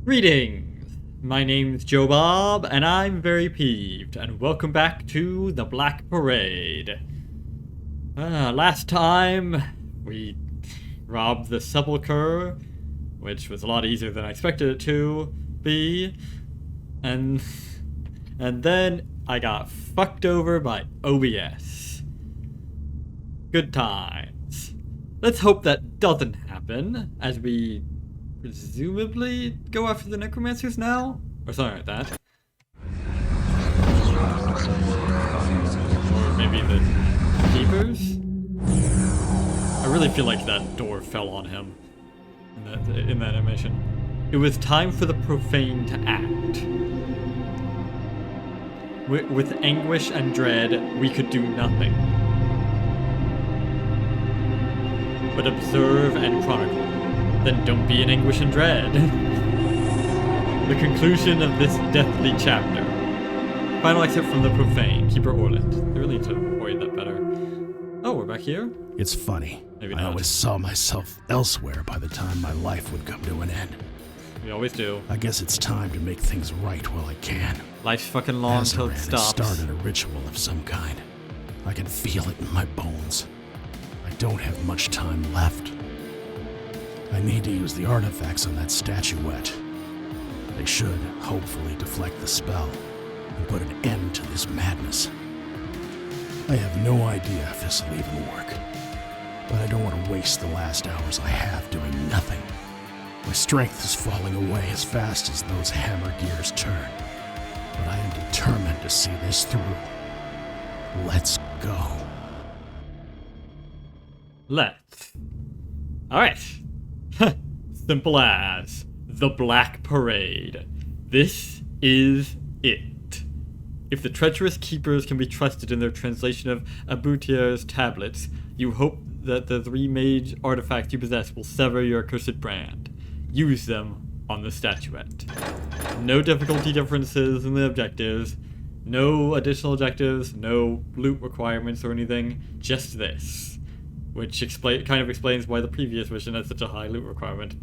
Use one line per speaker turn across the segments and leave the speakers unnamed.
Greetings! My name's Joe Bob, and I'm very peeved, and welcome back to the Black Parade. Last time, we robbed the sepulcher, which was a lot easier than I expected it to be, and then I got fucked over by OBS. Good times. Let's hope that doesn't happen, as we presumably go after the necromancers now? Or something like that. Or maybe the keepers? I really feel like that door fell on him in that animation. It was time for the profane to act. With anguish and dread, we could do nothing but observe and chronicle. Then don't be in anguish and dread. The conclusion of this deathly chapter. Final exit from the profane. Keeper Orland. They really need to avoid that better. Oh, we're back here?
It's funny.
Maybe
I
not.
always saw myself elsewhere by the time my life would come to an end.
We always do.
I guess it's time to make things right while I can.
Life's fucking long till it stops.
Started a ritual of some kind. I can feel it in my bones. I don't have much time left. I need to use the artifacts on that statuette. They should, hopefully, deflect the spell and put an end to this madness. I have no idea if this will even work, but I don't want to waste the last hours I have doing nothing. My strength is falling away as fast as those hammer gears turn, but I am determined to see this through. Let's go.
Let's. Alright. Simple as the Black Parade. This is it. If the treacherous keepers can be trusted in their translation of Abutier's tablets, you hope that the three mage artifacts you possess will sever your accursed brand. Use them on the statuette. No difficulty differences in the objectives, no additional objectives, no loot requirements or anything, just this. Which kind of explains why the previous mission had such a high loot requirement.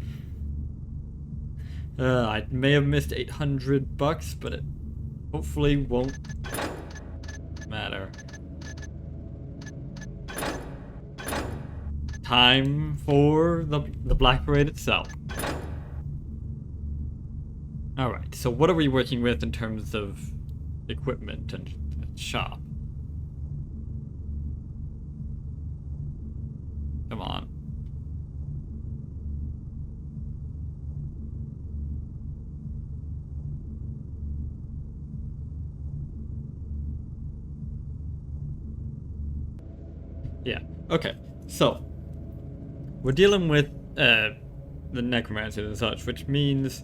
I may have missed $800, but it hopefully won't matter. Time for the Black Parade itself. Alright, so what are we working with in terms of equipment and shop? Come on. Yeah, okay. So, we're dealing with the necromancers and such, which means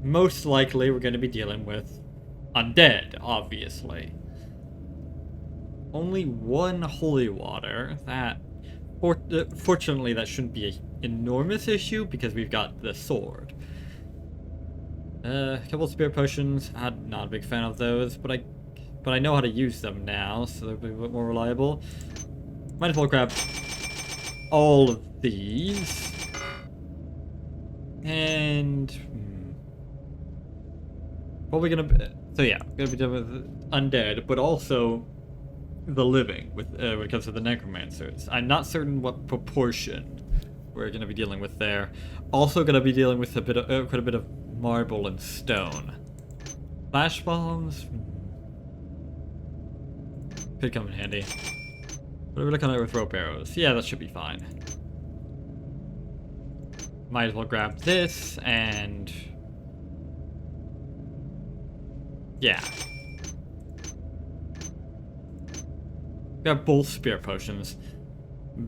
most likely we're going to be dealing with undead, obviously. Only one holy water. Fortunately, that shouldn't be an enormous issue because we've got the sword. A couple of spirit potions. I'm not a big fan of those, but I know how to use them now, so they'll be a bit more reliable. Might as well grab all of these. And probably gonna be, so yeah, gonna be done with undead, but also the living when it comes to the necromancers. I'm not certain what proportion we're going to be dealing with there. Also going to be dealing with quite a bit of marble and stone. Flash bombs could come in handy. What are we looking at with rope arrows? Yeah, that should be fine. Might as well grab this and yeah. Grab both spirit potions.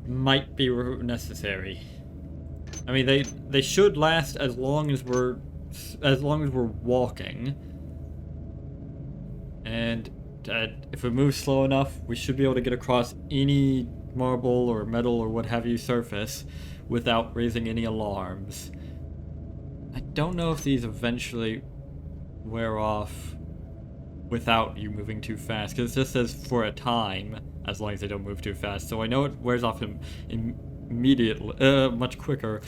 Might be necessary. I mean, they should last as long as we're walking. And if we move slow enough, we should be able to get across any marble or metal or what have you surface without raising any alarms. I don't know if these eventually wear off without you moving too fast, because it just says for a time, as long as they don't move too fast. So I know it wears off immediately, much quicker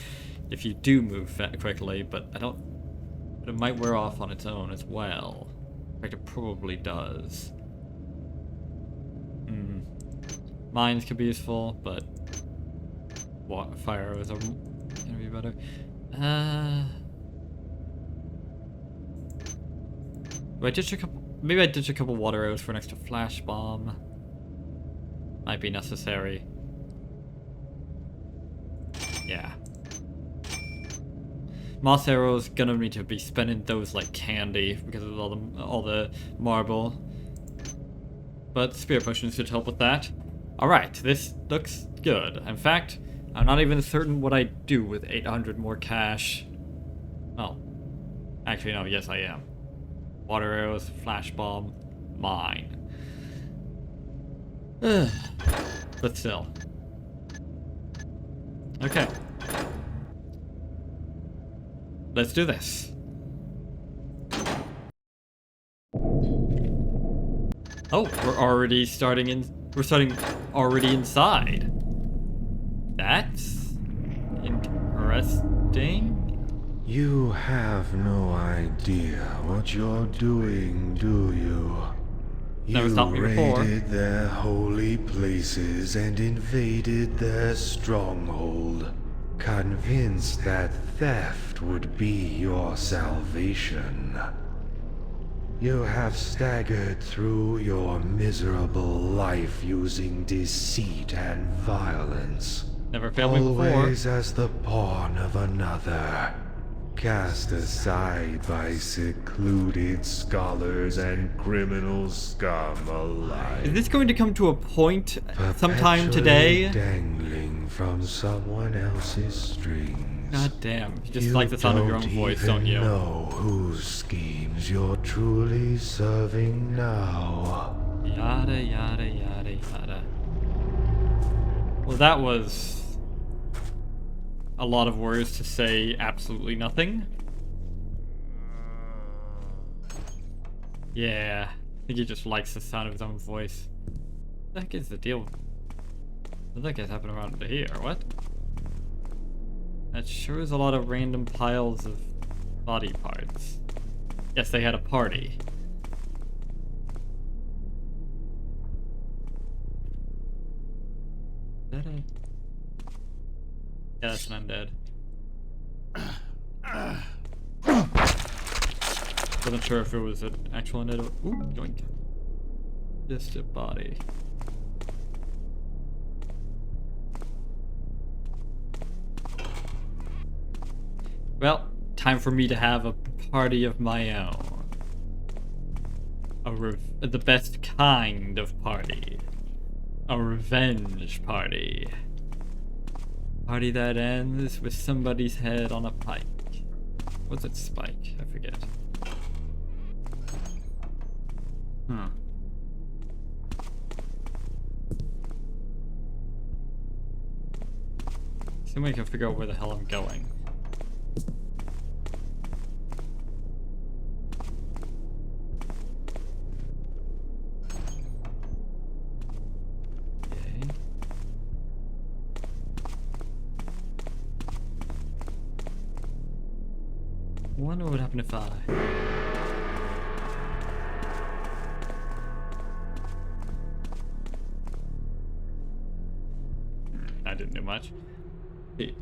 if you do move quickly, but I don't But it might wear off on its own as well. In fact, it probably does. Mines could be useful, but fire arrows are gonna be better. Do I ditch a couple? Maybe I ditch a couple water arrows for an extra flash bomb. Might be necessary. Yeah. Moss arrows gonna need to be spending those like candy because of all the marble. But spirit potions should help with that. Alright, this looks good. In fact, I'm not even certain what I do with 800 more cash. Oh. Actually, no, yes I am. Water arrows, flash bomb, mine. But still. Okay. Let's do this. Oh, we're starting already inside. That's interesting.
You have no idea what you're doing, do you?
Never
You
stopped me before.
raided their holy places and invaded their stronghold, convinced that theft would be your salvation. You have staggered through your miserable life using deceit and violence.
Never failed me before.
Always as the pawn of another, cast aside by secluded scholars and criminal scum alike.
Is this going to come to a point sometime today?
Dangling from someone else's strings.
God damn. You just like the sound of your own voice, don't you?
Know whose schemes you're truly serving now.
Yada, yada, yada, yada. Well, that was a lot of words to say absolutely nothing. Yeah, I think he just likes the sound of his own voice. What the heck is the deal? What the heck is happening around here? What? That sure is a lot of random piles of body parts. Yes, they had a party. Is that a... Yeah, that's an undead. Wasn't sure if it was an actual undead or... Ooh, yoink. Just a body. Well, time for me to have a party of my own. The best kind of party. A revenge party. Party that ends with somebody's head on a pike. What's it, spike? I forget. Somebody can figure out where the hell I'm going. I wonder what would happen if I... That didn't do much.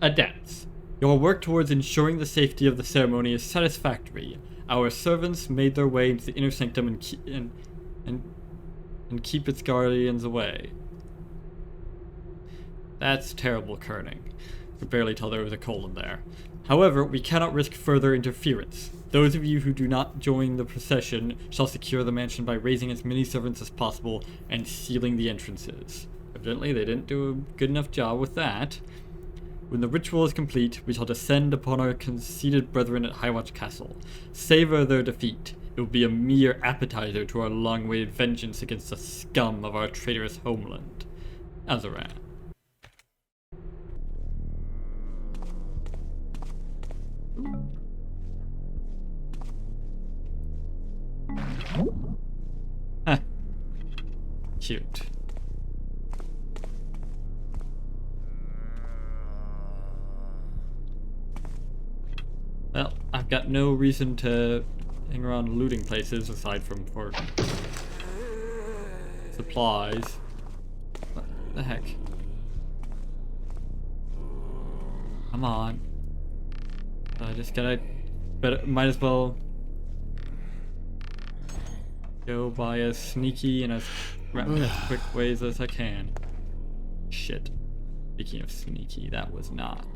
Adepts. Your work towards ensuring the safety of the ceremony is satisfactory. Our servants made their way into the inner sanctum and keep its guardians away. That's terrible kerning. I could barely tell there was a colon there. However, we cannot risk further interference. Those of you who do not join the procession shall secure the mansion by raising as many servants as possible and sealing the entrances. Evidently, they didn't do a good enough job with that. When the ritual is complete, we shall descend upon our conceited brethren at Highwatch Castle. Savor their defeat. It will be a mere appetizer to our long-awaited vengeance against the scum of our traitorous homeland. Azaran. Huh. Cute. Well, I've got no reason to hang around looting places aside from for supplies. What the heck? Come on. I just gotta... But might as well go by as sneaky and as quick ways as I can. Shit. Speaking of sneaky, that was not.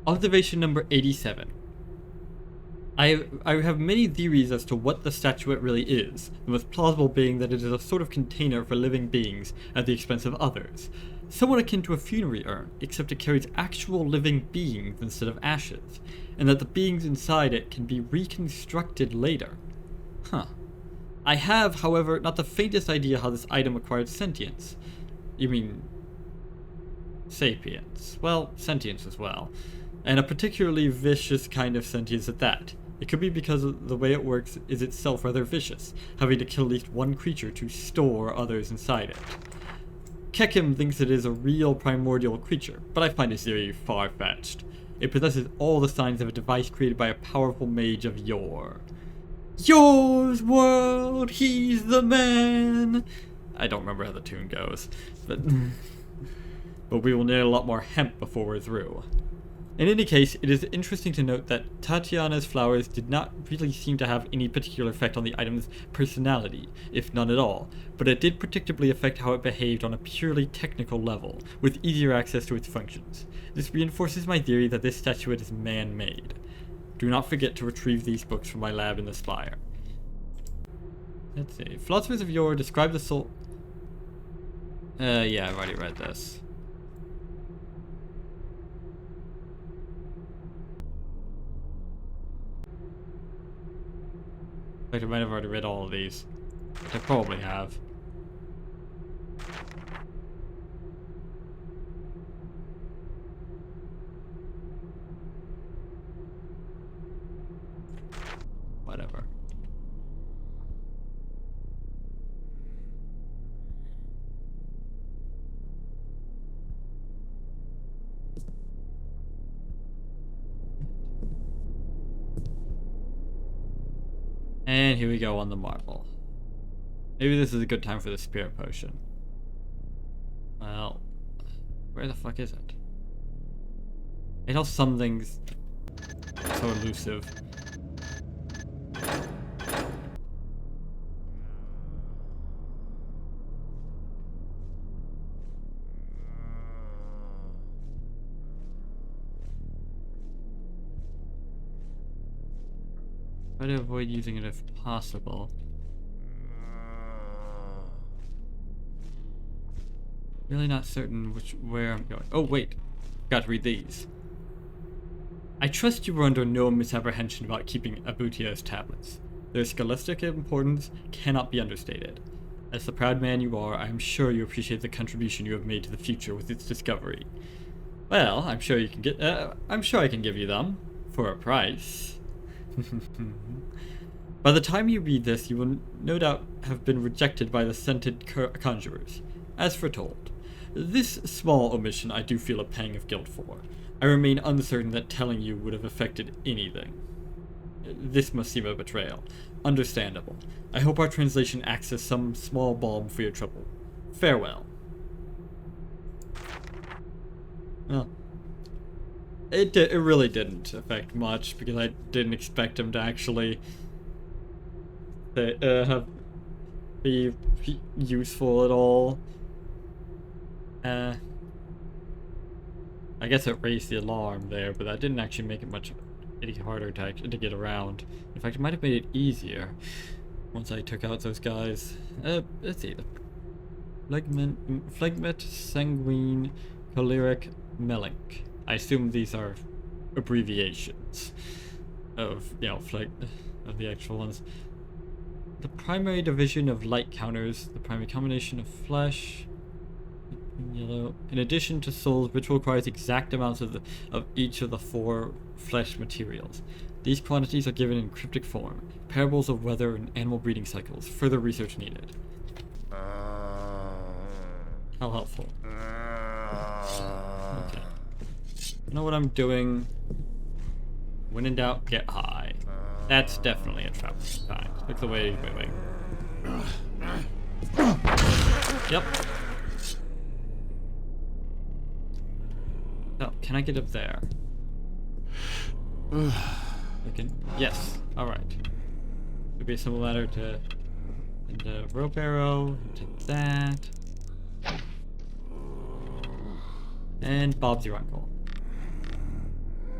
Observation number 87. I have many theories as to what the statuette really is, the most plausible being that it is a sort of container for living beings at the expense of others. Somewhat akin to a funerary urn, except it carries actual living beings instead of ashes, and that the beings inside it can be reconstructed later. Huh. I have, however, not the faintest idea how this item acquired sentience. You mean... sapience. Well, sentience as well. And a particularly vicious kind of sentience at that. It could be because the way it works is itself rather vicious, having to kill at least one creature to store others inside it. Kekim thinks it is a real primordial creature, but I find his theory far-fetched. It possesses all the signs of a device created by a powerful mage of yore. Yours world, he's the man! I don't remember how the tune goes, but we will need a lot more hemp before we're through. In any case, it is interesting to note that Tatiana's flowers did not really seem to have any particular effect on the item's personality, if none at all, but it did predictably affect how it behaved on a purely technical level, with easier access to its functions. This reinforces my theory that this statuette is man-made. Do not forget to retrieve these books from my lab in the Spire. Let's see. Philosophers of yore describe the soul... yeah, I've already read this. In fact, I might have already read all of these. I probably have. Whatever. And here we go on the marble. Maybe this is a good time for the spirit potion. Well, where the fuck is it? I know some things so elusive. Try to avoid using it if possible. Really not certain where I'm going. Oh wait, got to read these. I trust you were under no misapprehension about keeping Abutio's tablets. Their scholastic importance cannot be understated. As the proud man you are, I am sure you appreciate the contribution you have made to the future with its discovery. Well, I'm sure you can get. I'm sure I can give you them for a price. By the time you read this, you will no doubt have been rejected by the scented conjurers, as foretold. This small omission I do feel a pang of guilt for. I remain uncertain that telling you would have affected anything. This must seem a betrayal. Understandable. I hope our translation acts as some small balm for your trouble. Farewell. Well, it really didn't affect much, because I didn't expect him to actually be useful at all. I guess it raised the alarm there, but that didn't actually make it much any harder to get around. In fact, it might have made it easier once I took out those guys. Let's see. Phlegmet, Sanguine, Choleric, Melink. I assume these are abbreviations of, of the actual ones. The primary division of light counters, the primary combination of flesh, yellow. In addition to souls, which requires exact amounts of each of the 4 flesh materials. These quantities are given in cryptic form. Parables of weather and animal breeding cycles. Further research needed. How helpful. Okay. I know what I'm doing. When in doubt, get high. That's definitely a trap kind. Look the way he's moving. Yep. Oh, can I get up there? I can. Yes. All right. Could be a simple ladder to into rope arrow, into that, and Bob's your uncle.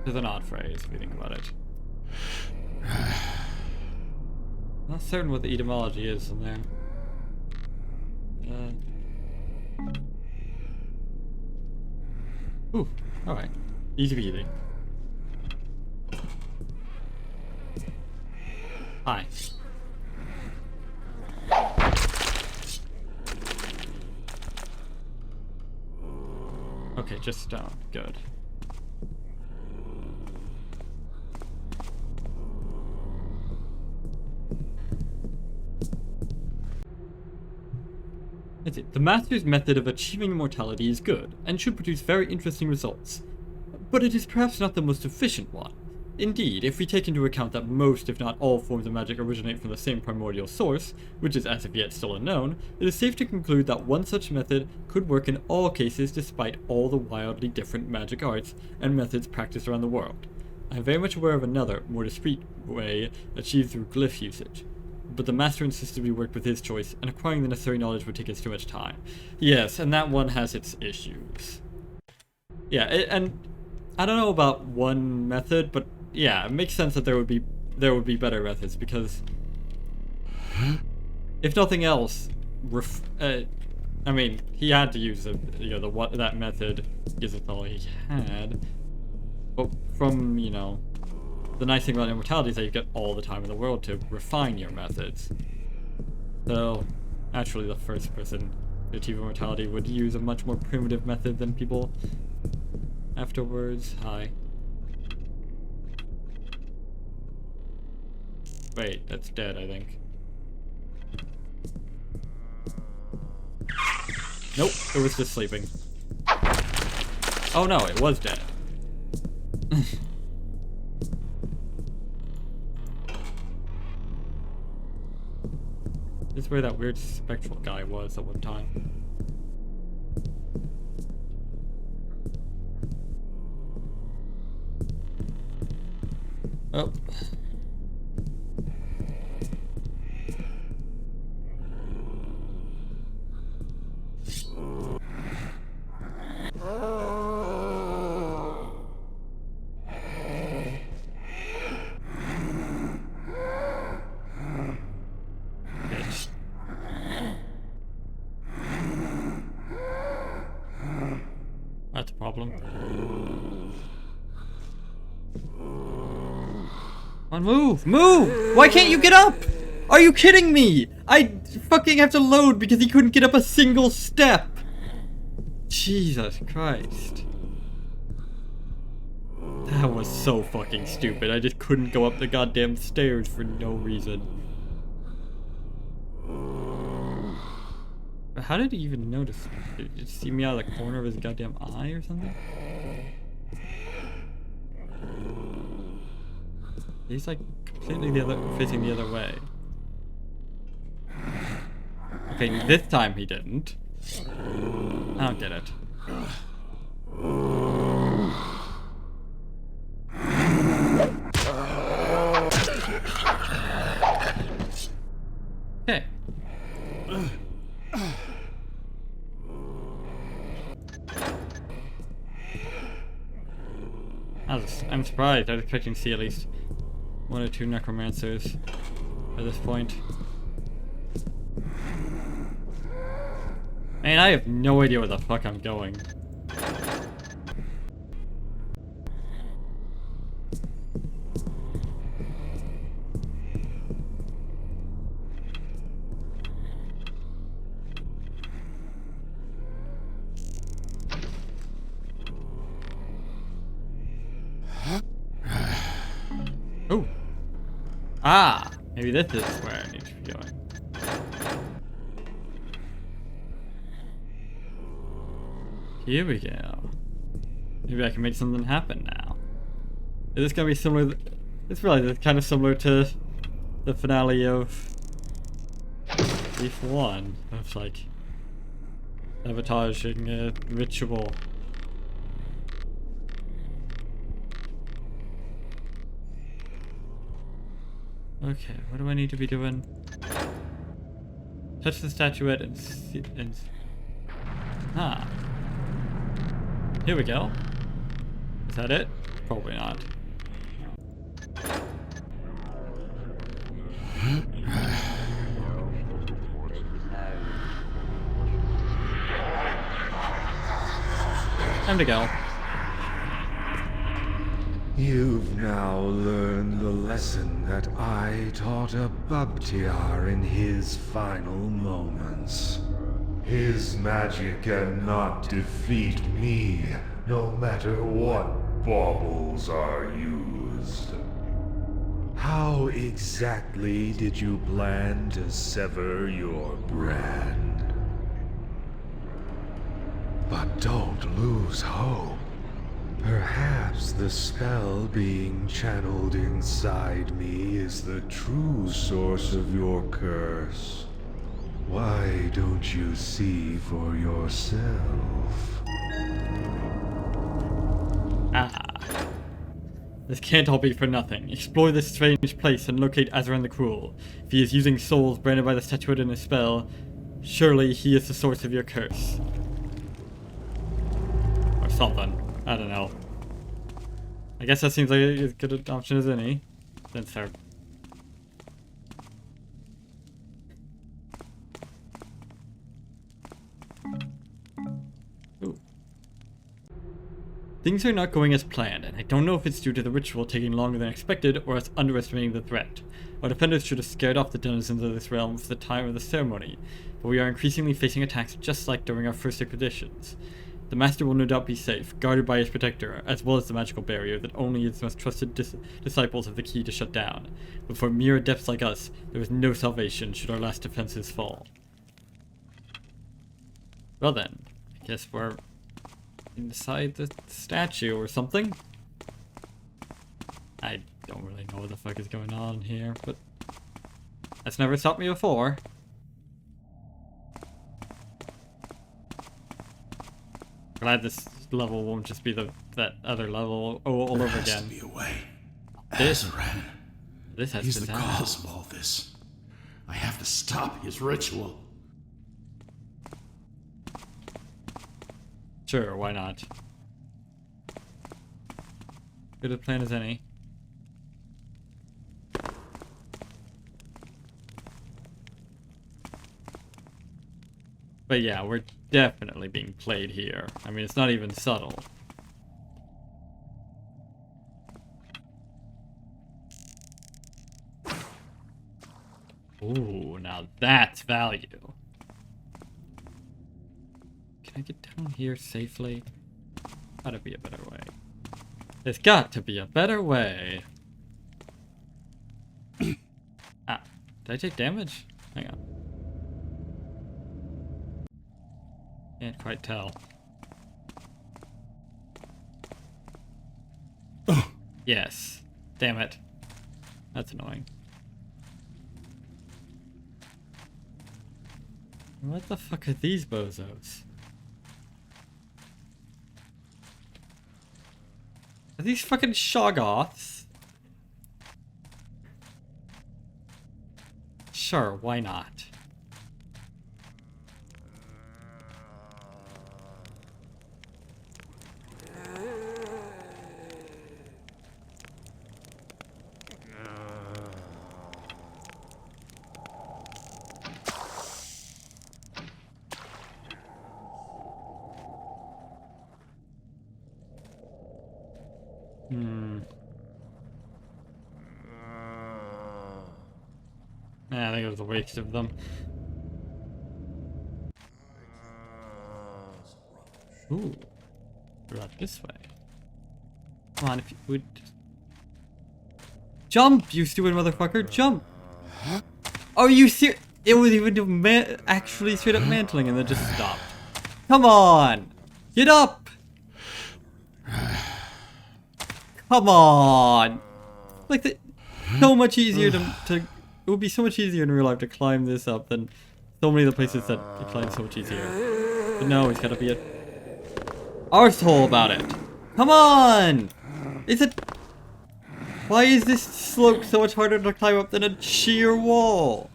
There's an odd phrase if you think about it. Not certain what the etymology is in there. Ooh, alright. Easy peasy. Hi. Okay, just stone. Good. That's it. The Master's method of achieving immortality is good, and should produce very interesting results. But it is perhaps not the most efficient one. Indeed, if we take into account that most, if not all, forms of magic originate from the same primordial source, which is as of yet still unknown, it is safe to conclude that one such method could work in all cases despite all the wildly different magic arts and methods practiced around the world. I am very much aware of another, more discreet way achieved through glyph usage. But the Master insisted we worked with his choice, and acquiring the necessary knowledge would take us too much time. Yes, and that one has its issues. Yeah, and I don't know about one method, but yeah, it makes sense that there would be better methods, because if nothing else, I mean, he had to use that method because it's all he had. But from the nice thing about immortality is that you get all the time in the world to refine your methods. So naturally, the first person to achieve immortality would use a much more primitive method than people afterwards. Hi. Wait, that's dead, I think. Nope, it was just sleeping. Oh no, it was dead. This is where that weird spectral guy was at one time. Oh. That's a problem. Come on, move! Move! Why can't you get up? Are you kidding me? I fucking have to load because he couldn't get up a single step! Jesus Christ. That was so fucking stupid. I just couldn't go up the goddamn stairs for no reason. How did he even notice? Did he see me out of the corner of his goddamn eye or something? He's like completely facing the other way. Okay, this time he didn't. I don't get it. Okay. I'm surprised. I was expecting to see at least one or two necromancers at this point. Man, I have no idea where the fuck I'm going. Oh. Ah, maybe this is where I need to be going. Here we go. Maybe I can make something happen now. Is this gonna be similar? It's really kind of similar to the finale of Thief 1. It's like sabotaging a ritual. Okay, what do I need to be doing? Touch the statuette and see, here we go. Is that it? Probably not. Time to go.
You've now learned the lesson that I taught a Babtiar in his final moments. His magic cannot defeat me, no matter what baubles are used. How exactly did you plan to sever your brand? But don't lose hope. Perhaps the spell being channeled inside me is the true source of your curse. Why don't you see for yourself?
This can't all be for nothing. Explore this strange place and locate Azaran the Cruel. If he is using souls branded by the statuette in his spell, surely he is the source of your curse. Or something. I don't know. I guess that seems like as good an option as any. Then start. Ooh. Things are not going as planned, and I don't know if it's due to the ritual taking longer than expected or us underestimating the threat. Our defenders should have scared off the denizens of this realm for the time of the ceremony, but we are increasingly facing attacks just like during our first expeditions. The Master will no doubt be safe, guarded by his protector, as well as the magical barrier that only his most trusted disciples have the key to shut down. But for mere adepts like us, there is no salvation should our last defenses fall. Well then, I guess we're inside the statue or something? I don't really know what the fuck is going on here, but that's never stopped me before. Glad this level won't just be that other level all over again.
There has to be a way.
This has
He's
to
the
sound.
cause of all this. I have to stop his ritual.
Sure, why not? Good a plan as any. But yeah, we're definitely being played here. I mean, it's not even subtle. Ooh, now that's value. Can I get down here safely? Gotta be a better way. There's got to be a better way. Ah, did I take damage? Hang on. Can't quite tell. Yes. Damn it. That's annoying. What the fuck are these bozos? Are these fucking Shoggoths? Sure, why not? I think it was a waste of them. Ooh. We're out this way. Come on, if you would... Jump, you stupid motherfucker! Jump! Are you serious? It was even actually straight up mantling and then just stopped. Come on! Get up! Come on! Like, so much easier to... It would be so much easier in real life to climb this up than so many of the places that you climb so much easier. But no, he's gotta be a arsehole about it. Come on! Is it... Why is this slope so much harder to climb up than a sheer wall?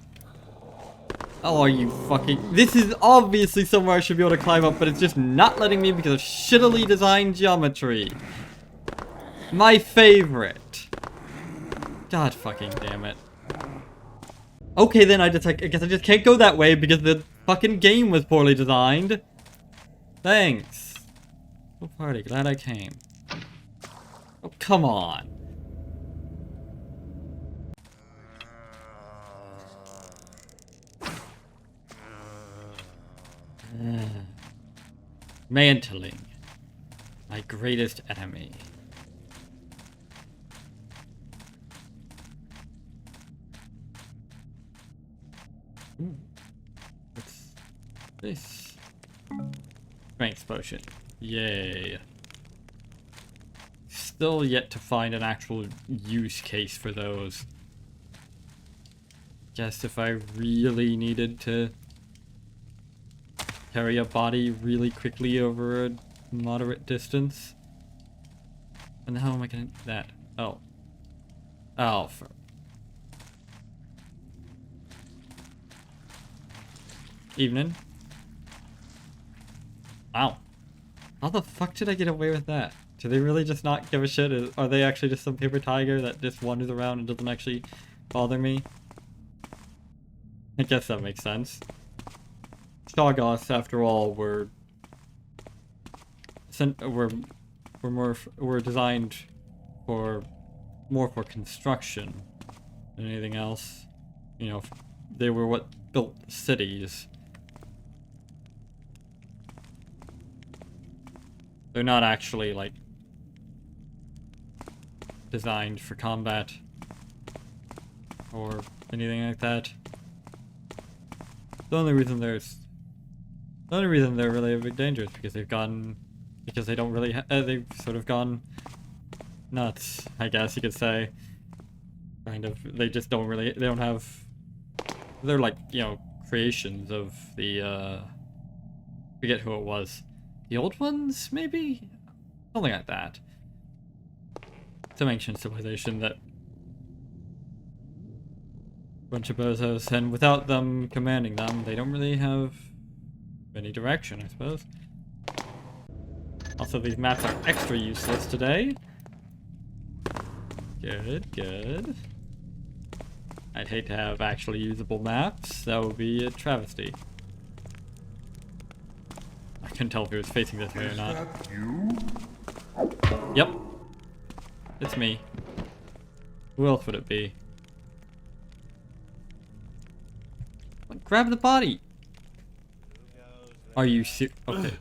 Oh, are you fucking... This is obviously somewhere I should be able to climb up, but it's just not letting me because of shittily designed geometry. My favorite. God fucking damn it. Okay, then I guess I just can't go that way because the fucking game was poorly designed. Thanks. Oh, party. Glad I came. Oh, come on. Mantling. My greatest enemy. Ooh. What's this? Strength potion. Yay. Still yet to find an actual use case for those. Guess if I really needed to carry a body really quickly over a moderate distance. And how am I gonna do that? Oh. Oh, for... Evening. Wow. How the fuck did I get away with that? Do they really just not give a shit? Are they actually just some paper tiger that just wanders around and doesn't actually bother me? I guess that makes sense. Shoggoths, after all, were designed for more for construction than anything else. You know, they were what built cities. They're not actually like designed for combat or anything like that. The only reason they're really a big danger is because they've sort of gone nuts, I guess you could say. Kind of, they don't have, they're like, you know, creations of the, forget who it was. The old ones, maybe? Something like that. Some ancient civilization that bunch of bozos, and without them commanding them, they don't really have any direction, I suppose. Also, these maps are extra useless today. Good, good. I'd hate to have actually usable maps. That would be a travesty. I couldn't tell if he was facing this way or not.
That you?
Yep. It's me. Who else would it be? Grab the body! Are you serious? Okay.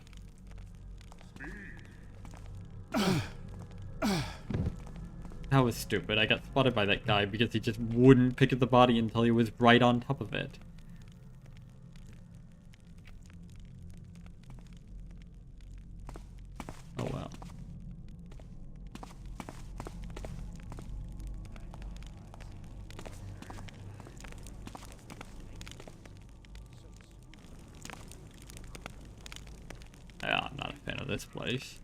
That was stupid. I got spotted by that guy because he just wouldn't pick up the body until he was right on top of it. Oh well. Yeah, I'm not a fan of this place.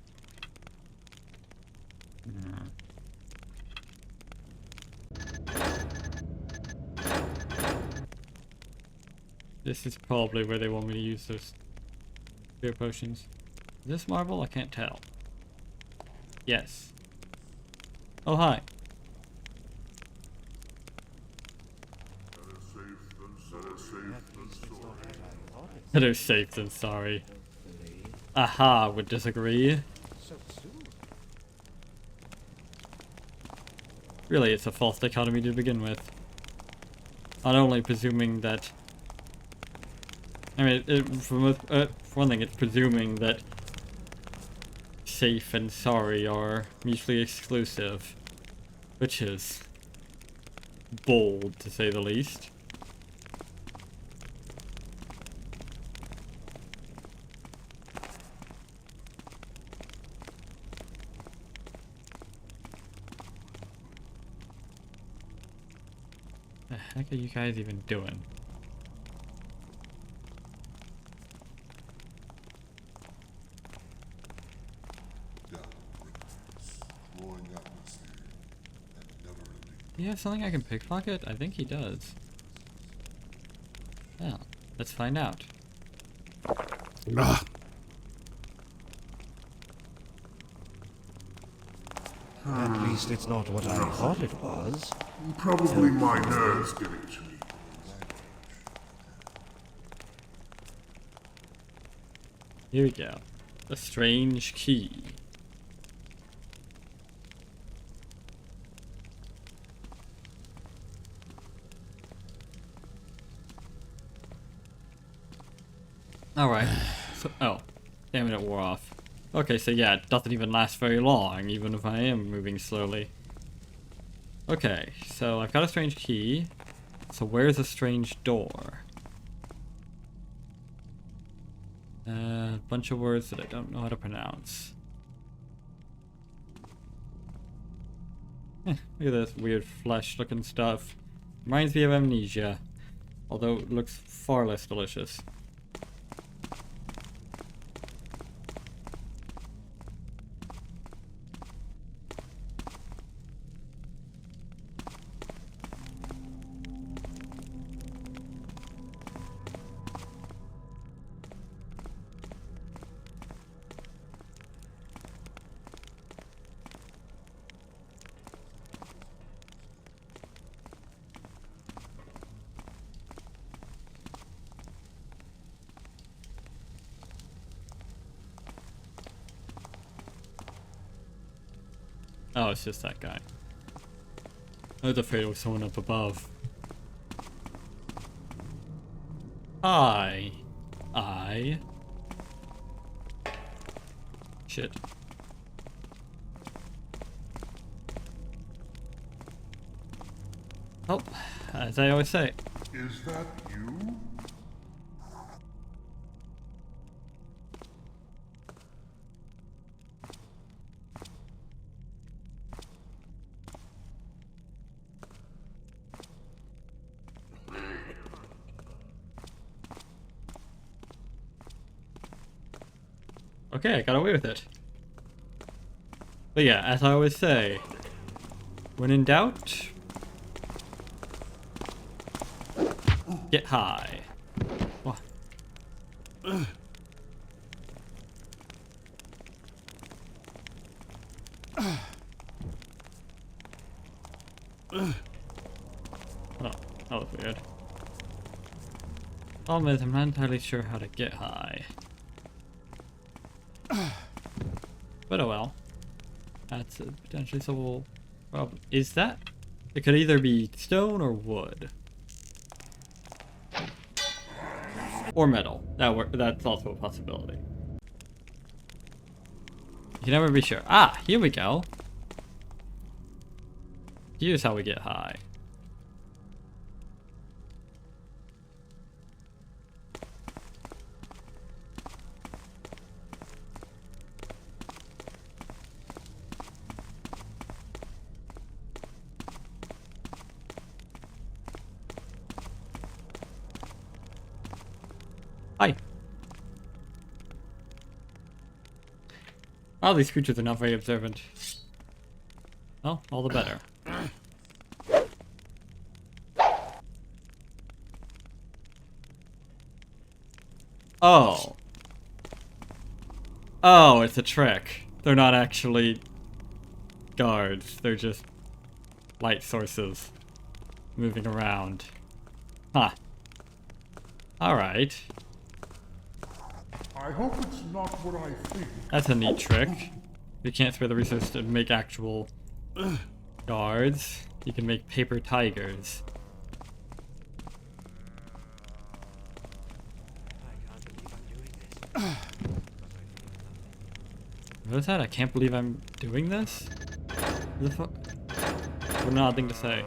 This is probably where they want me to use those spirit potions. Is this marble? I can't tell. Yes. Oh, hi. Better safe than sorry. Aha, would disagree. Really, it's a false dichotomy to begin with. Not only presuming that... I mean, for one thing, it's presuming that safe and sorry are mutually exclusive. Which is bold, to say the least. The heck are you guys even doing? Do you have something I can pickpocket? I think he does. Well, let's find out.
Ugh.
At least it's not what I thought it was.
Probably my nerves give it to me.
Here we go. A strange key. Alright. So, oh. Damn it, it wore off. Okay, so yeah, it doesn't even last very long, even if I am moving slowly. Okay, so I've got a strange key. So where's a strange door? A bunch of words that I don't know how to pronounce. Look at this weird flesh-looking stuff. Reminds me of amnesia, although it looks far less delicious. Oh, it's just that guy. I was afraid it was someone up above. I. Shit. Oh, as I always say.
Is that you?
Okay, I got away with it. But yeah, as I always say, when in doubt, get high. What? Oh, that was weird. Problem is, I'm not entirely sure how to get high. But oh well. That's a potentially solvable problem. Is that? It could either be stone or wood. Or metal. That's also a possibility. You can never be sure. Ah, here we go. Here's how we get high. Hi. All these creatures are not very observant. Well, all the better. Oh. Oh, it's a trick. They're not actually guards. They're just light sources moving around. Huh. Alright.
I hope it's not what I think.
That's a neat trick. You can't spare the resources to make actual guards. You can make paper tigers. What is that? I can't believe I'm doing this? What the fuck? What an odd thing to say.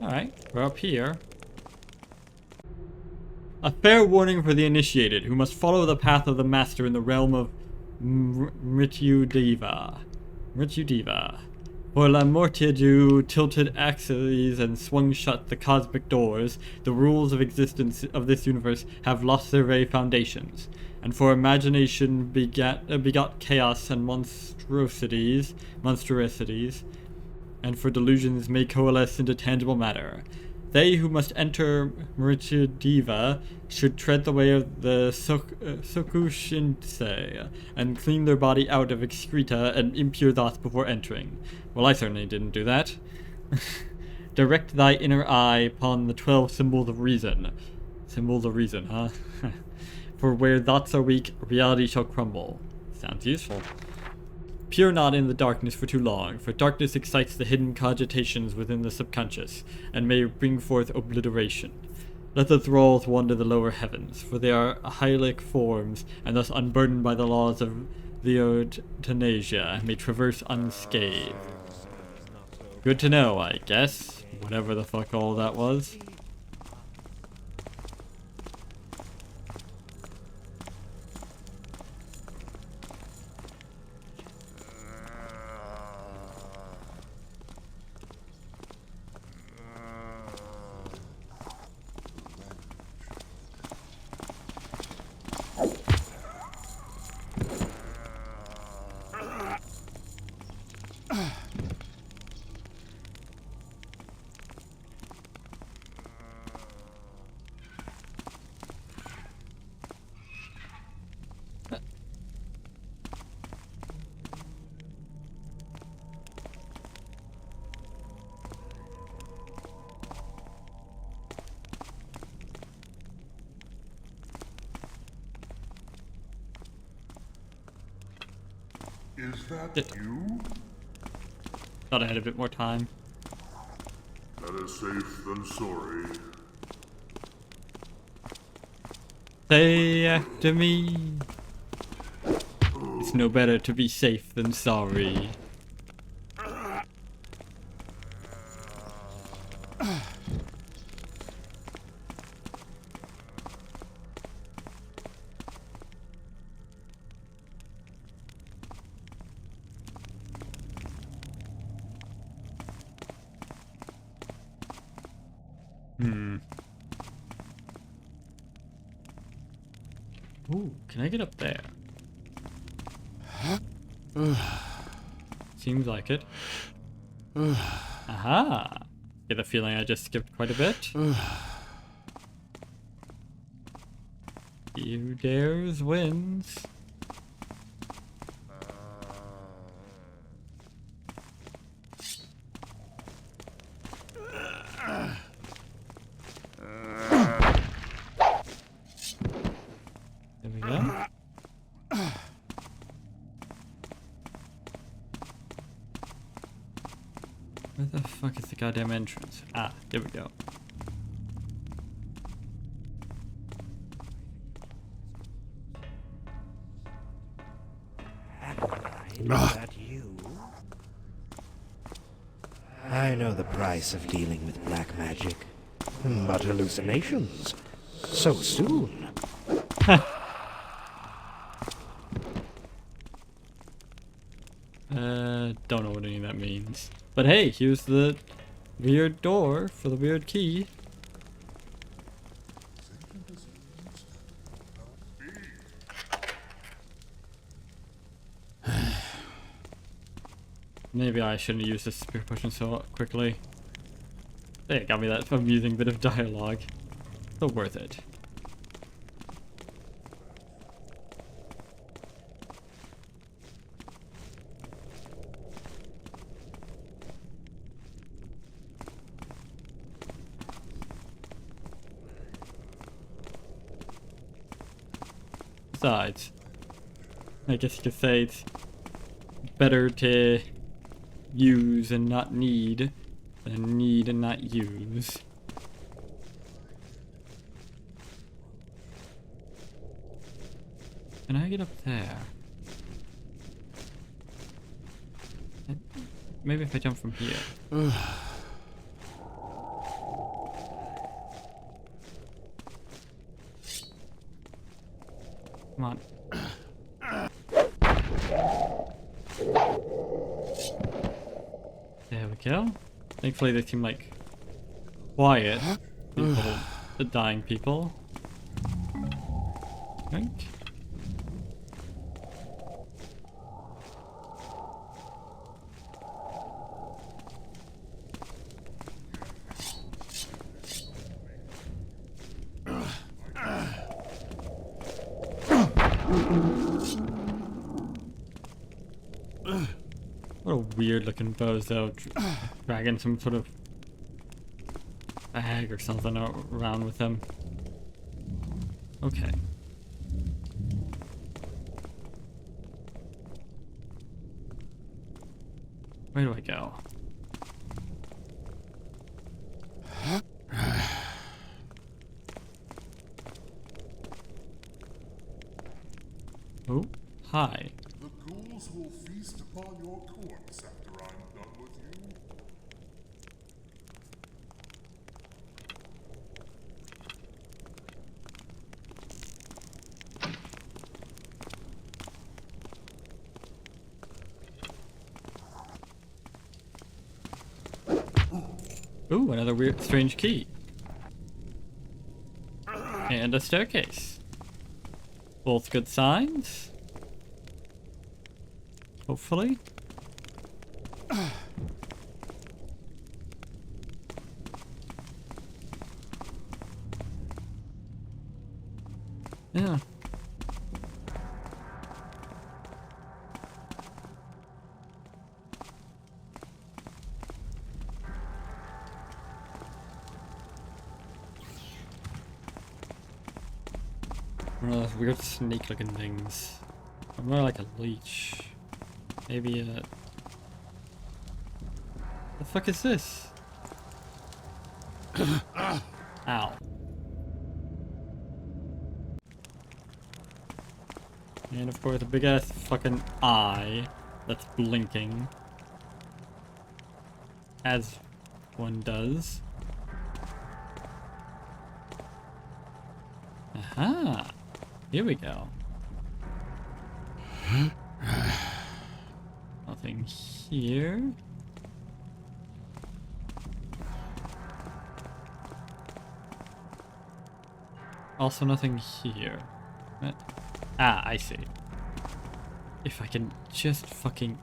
Alright, we're up here. A fair warning for the initiated, who must follow the path of the master in the realm of Mrityudeva. For For La Mortier tilted axes and swung shut the cosmic doors, the rules of existence of this universe have lost their very foundations. And for imagination begot chaos and monstrosities, and for delusions may coalesce into tangible matter. They who must enter Mritya should tread the way of the Sokushinsei, and clean their body out of excreta and impure thoughts before entering. Well, I certainly didn't do that. Direct thy inner eye upon the 12 symbols of reason. Symbols of reason, huh? For where thoughts are weak, reality shall crumble. Sounds useful. Peer not in the darkness for too long, for darkness excites the hidden cogitations within the subconscious, and may bring forth obliteration. Let the thralls wander the lower heavens, for they are hylic forms, and thus unburdened by the laws of the euthanasia, may traverse unscathed. Good to know, I guess. Whatever the fuck all that was.
Is that you?
Thought I had a bit more time.
Better safe than sorry.
Say after me. It's no better to be safe than sorry. Ooh, can I get up there? Seems like it. Aha! Get the feeling I just skipped quite a bit. He who dares wins. There we go. Where the fuck is the goddamn entrance? Ah, there we go.
Is that you? I know the price of dealing with black magic. But hallucinations? So soon?
Don't know what any of that means. But hey, here's the weird door for the weird key. Maybe I shouldn't use this spirit potion so quickly. Hey, it got me that amusing bit of dialogue. So worth it. Besides, I guess you could say it's better to use and not need than need and not use. Can I get up there? Maybe if I jump from here. Come on. There we go. Thankfully they seem like quiet people, the dying people. Right. What a weird looking bozo dragging some sort of bag or something around with him. Okay. Where do I go? Oh, hi.
The ghouls will feast upon your corpse after I'm done with you.
Ooh, another weird, strange key. And a staircase. Both good signs. Hopefully. Yeah. One of those weird snake-looking things. Or more like a leech. Maybe a... The fuck is this? Ow. And of course a big ass fucking eye that's blinking. As one does. Aha! Here we go. Nothing here. Also nothing here. What? Ah, I see. If I can just fucking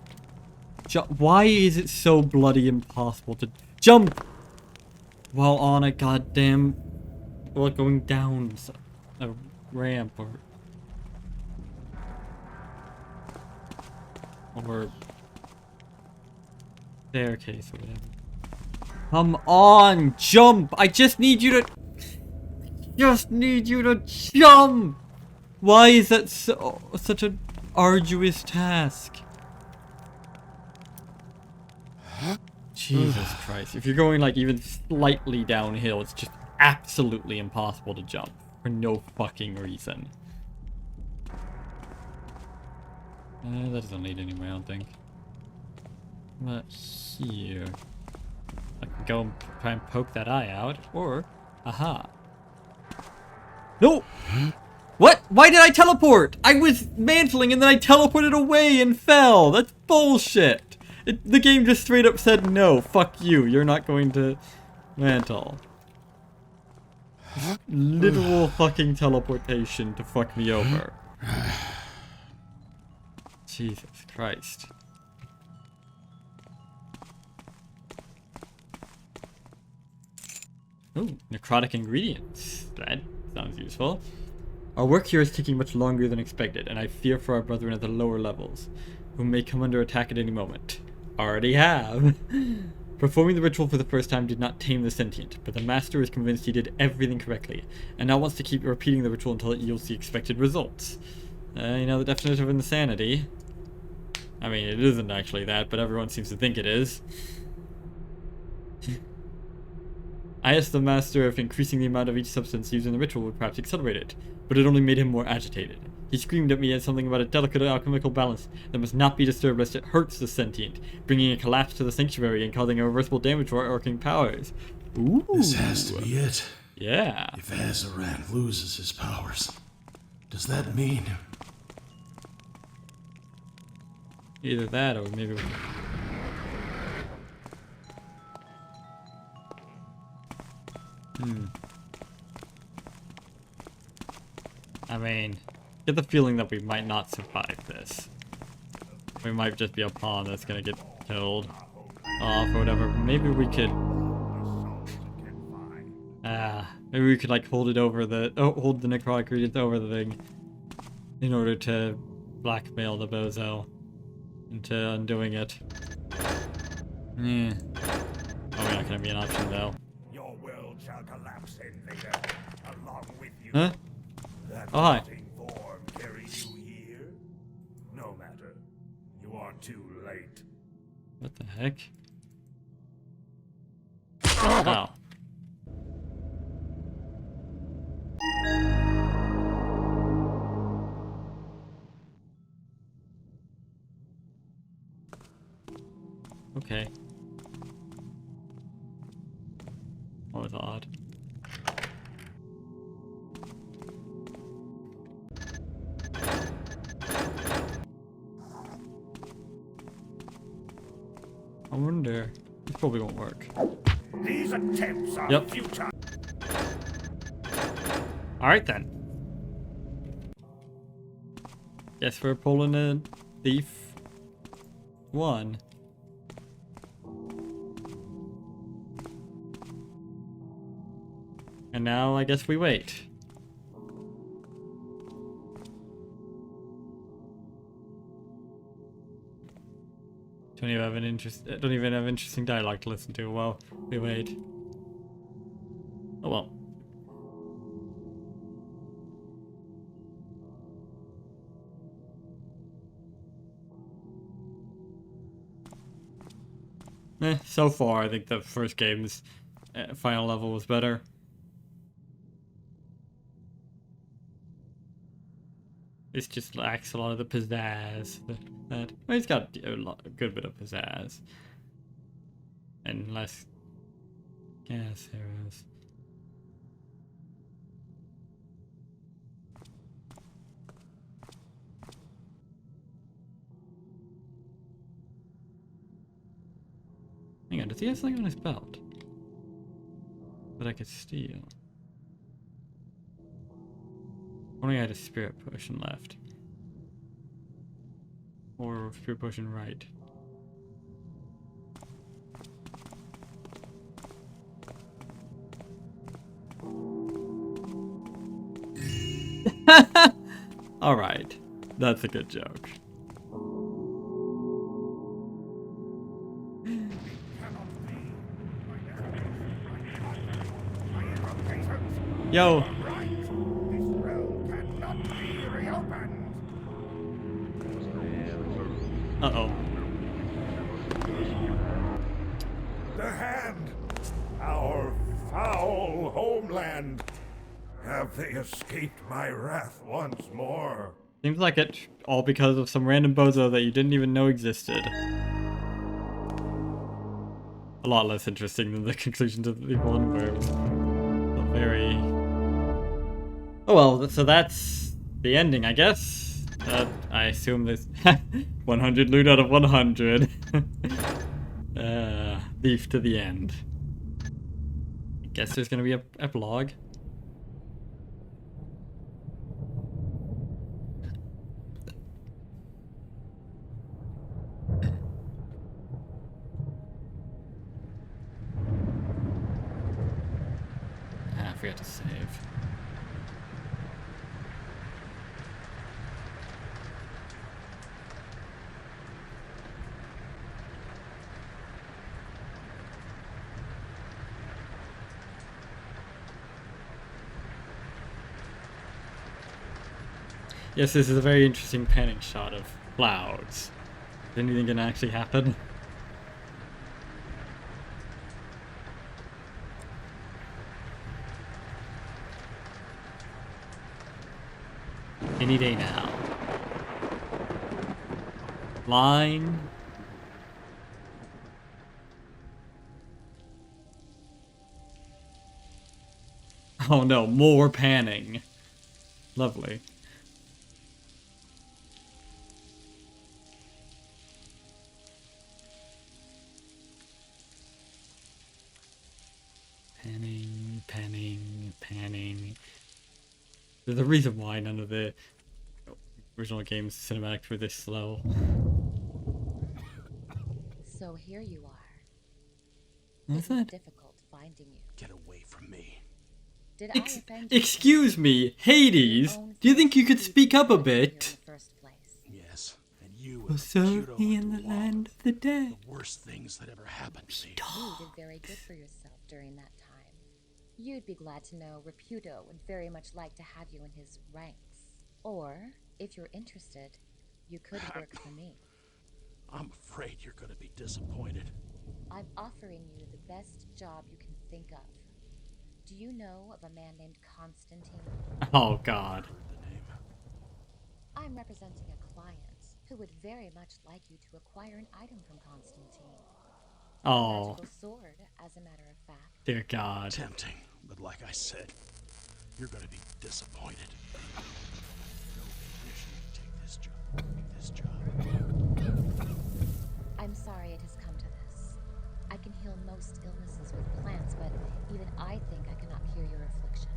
jump. Why is it so bloody impossible to jump while on a goddamn, while going down a ramp or staircase or whatever. Come on, jump! I just need you to jump! Why is that such an arduous task? Jesus Christ. If you're going like even slightly downhill, it's just absolutely impossible to jump for no fucking reason. That doesn't lead anywhere, I don't think. But here. I can go and try and poke that eye out, or... Aha. No! What? Why did I teleport? I was mantling and then I teleported away and fell! That's bullshit! The game just straight up said, no, fuck you, you're not going to mantle. Literal fucking teleportation to fuck me over. Jesus Christ. Ooh, necrotic ingredients. That sounds useful. Our work here is taking much longer than expected, and I fear for our brethren at the lower levels, who may come under attack at any moment. Already have. Performing the ritual for the first time did not tame the sentient, but the master is convinced he did everything correctly, and now wants to keep repeating the ritual until it yields the expected results. You know the definition of insanity. I mean, it isn't actually that, but everyone seems to think it is. I asked the master if increasing the amount of each substance used in the ritual would perhaps accelerate it, but it only made him more agitated. He screamed at me at something about a delicate alchemical balance that must not be disturbed lest it hurts the sentient, bringing a collapse to the sanctuary and causing irreversible damage to our arcane powers. Ooh.
This has to be it.
Yeah.
If Azaran loses his powers, does that mean...
Either that or maybe... I mean, get the feeling that we might not survive this. We might just be a pawn that's gonna get killed off or whatever. Maybe we could... maybe we could like hold it over the... hold the necrotic regent over the thing in order to blackmail the bozo into undoing it. Yeah. Probably not gonna be an option though.
Your world shall collapse, invader, along with you.
Huh?
That
Oh, hi.
rotting form carried you here? No matter. You are too late.
What the heck? Wow. Okay. That was odd. I wonder. This probably won't work.
These attempts are
Yep.
futile.
Alright then. Guess we're pulling a thief. One. And now I guess we wait. Don't even have interesting dialogue to listen to while we wait. Oh well. So far I think the first game's final level was better. It just lacks a lot of the pizzazz that well, it's got a good bit of pizzazz and less gas arrows. Hang on, does he have something on his belt that I could steal? Only I had a spirit potion left. Or spirit potion right. Alright. That's a good joke. Yo! Uh-oh.
The Hand! Our foul homeland! Have they escaped my wrath once more?
Seems like it all because of some random bozo that you didn't even know existed. A lot less interesting than the conclusion to the one where it was very... Oh well, so that's the ending, I guess. I assume there's 100 loot out of 100. Thief to the end. I guess there's gonna be a epilogue. I forgot to save. Yes, this is a very interesting panning shot of clouds. Is anything gonna actually happen? Any day now. Line. Oh no, more panning. Lovely. Panning, panning. There's a reason why none of the original games cinematics were this slow.
So here you are.
What's
It was
that?
difficult finding you.
Get away from me.
Did I offend you?
Excuse me, Hades, do you think you could speak up a bit?
First place.
Yes, and you
Will
and
serve
Puto
me
and
in the
Dwalin,
land of the dead.
the worst things that ever happened to me.
You did very good for yourself during that time. You'd be glad to know Reputo would very much like to have you in his ranks. Or, if you're interested, you could work for me.
I'm afraid you're gonna be disappointed.
I'm offering you the best job you can think of. Do you know of a man named Constantine?
Oh god.
Heard the name.
I'm representing a client who would very much like you to acquire an item from Constantine. A
Oh,
magical sword, as a matter of fact.
dear god.
Tempting, but like I said, you're gonna be disappointed. No condition to take this job. This job.
I'm sorry it has come to this. I can heal most illnesses with plants, but even I think I cannot cure your affliction.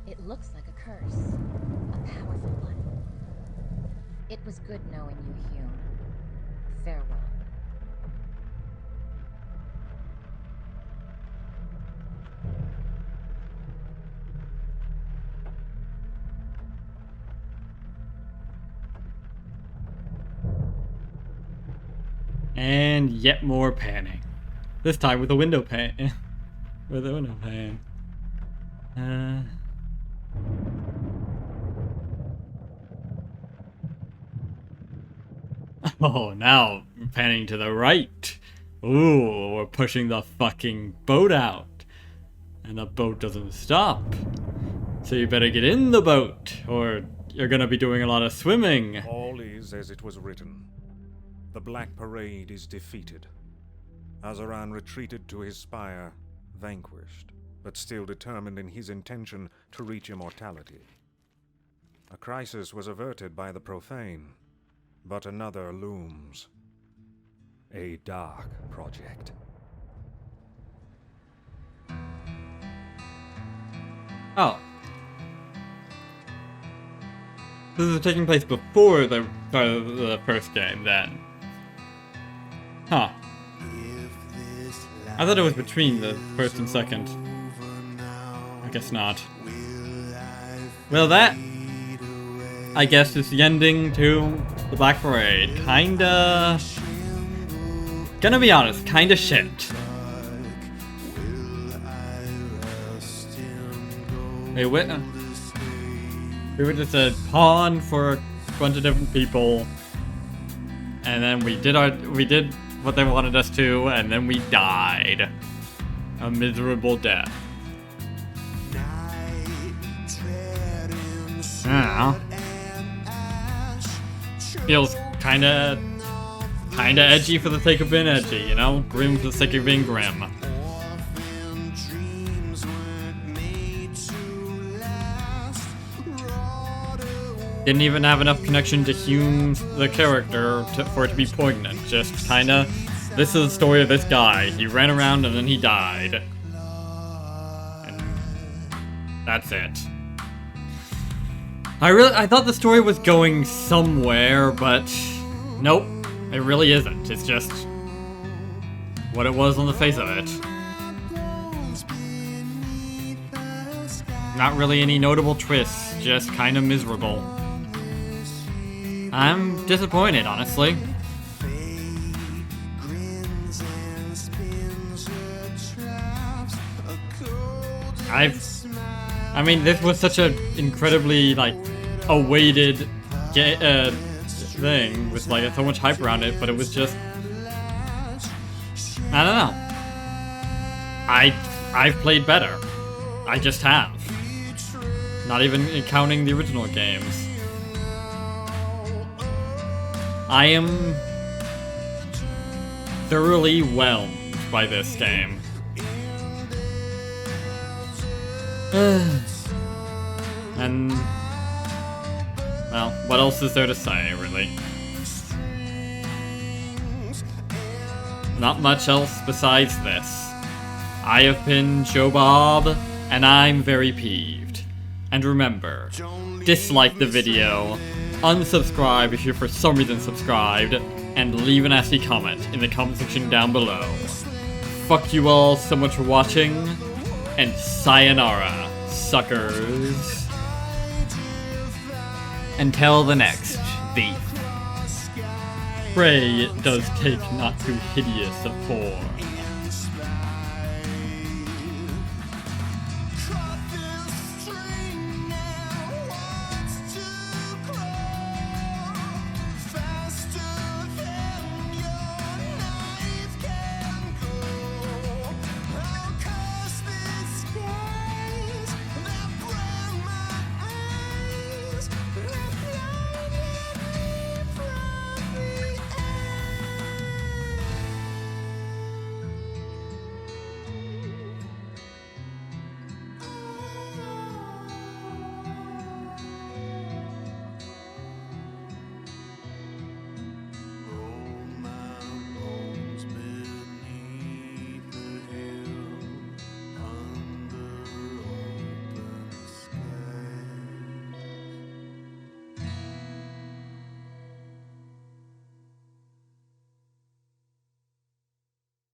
It looks like a curse, a powerful one. It was good knowing you, Hume. Farewell.
And yet more panning. This time with a window pane. With a window pane. Oh, now panning to the right. Ooh, we're pushing the fucking boat out. And the boat doesn't stop. So you better get in the boat, or you're gonna be doing a lot of swimming.
All is as it was written. The Black Parade is defeated. Azaran retreated to his spire, vanquished, but still determined in his intention to reach immortality. A crisis was averted by the profane, but another looms. A dark project.
Oh. This is taking place before the start of the first game, then. Huh. I thought it was between the first and second. I guess not. Well, that, I guess, is the ending to the Black Parade. Kinda... Gonna be honest, kinda shit. Hey, we were just a pawn for a bunch of different people, and then we did what they wanted us to, and then we died a miserable death. I don't know. Feels kinda edgy for the sake of being edgy, you know? Grim for the sake of being grim. Didn't even have enough connection to Hume, the character, for it to be poignant. Just kinda, this is the story of this guy. He ran around and then he died. And that's it. I thought the story was going somewhere, but nope, it really isn't. It's just what it was on the face of it. Not really any notable twists, just kind of miserable. I'm disappointed, honestly. I mean, this was such an incredibly, like, awaited thing with, like, so much hype around it, but it was just... I don't know. I've played better. I just have. Not even counting the original games. I am thoroughly whelmed by this game. And, well, what else is there to say, really? Not much else besides this. I have been Joe Bob, and I'm very peeved. And remember, dislike the video, unsubscribe if you're for some reason subscribed, and leave a nasty comment in the comment section down below. Fuck you all so much for watching, and sayonara, suckers. Until the next thief. Prey does take not too hideous a form.